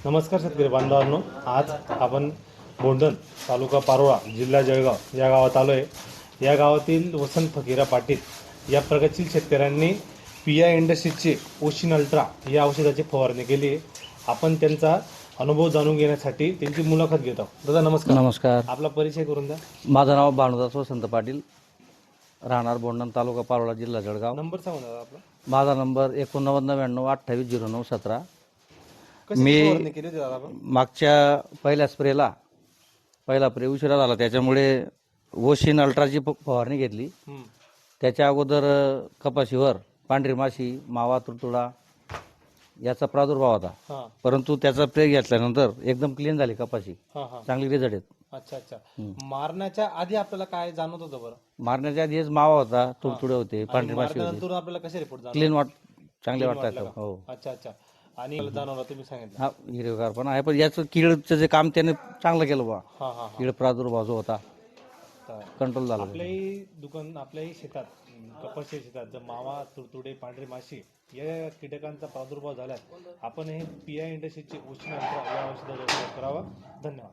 नमस्कार शेतकरी बांधवांनो, आज आपण बोंडण तालुका पारोळा जिल्हा जळगाव या गावात आलो आहे। या गावातील वसंत फकीरा पाटील या प्रगतशील शेतकऱ्यांनी पीआय इंडस्ट्रीजचे ओशिन अल्ट्रा या औषधाची फवारणी केली आहे। आपण त्यांचा अनुभव जाणून घेण्यासाठी त्यांची मुलाखत घेत आहोत। दादा नमस्कार। नमस्कार, आपला परिचय करून द्या। माझं नाव भानुदास वसंत पाटील, राहणार बोंडण तालुका पारोळा जिल्हा जळगाव। नंबर सांगा दादा आपला। माझा नंबर 8999280917। कशी फवारणी केली होती दादा आपण? मागच्या पहिल्या स्प्रेला पहिला स्प्रे उशिरा झाला, त्याच्यामुळे ओशिन अल्ट्राची फवारणी घेतली। त्याच्या अगोदर कपाशीवर पांढरी माशी, मावा, तुडतुडा याचा प्रादुर्भाव होता, परंतु त्याचा स्प्रे घेतल्यानंतर एकदम क्लीन झाली कपाशी, चांगली रिझल्ट आहेत। अच्छा अच्छा, मारण्याच्या आधी आपल्याला काय जाणवत होतं बरं? मारण्याच्या आधी हेच मावा होता, तुडतुडे होते, पांढरी माशी होती, नंतर आपल्याला कसे रिपोर्ट क्लीन चांगले वाटतात। हो, अच्छा अच्छा। आणि जाणवलं तुम्ही सांगितलं हा हिरवेगार पण आहे, पण याचं कीडचं जे काम त्याने चांगलं केलं बा। हा हा कीड प्रादुर्भाव जो होता कंट्रोल झाला। आपल्याही दुकान आपल्याही शेतात कपाशी शेतात जर मावा, तुडतुडे, पांढरी माशी या कीटकांचा प्रादुर्भाव झाल्यास आपण हे पीआय इंडस्ट्रीजचे ओशिन अल्ट्रा या औषधाचा वापर करावा। धन्यवाद।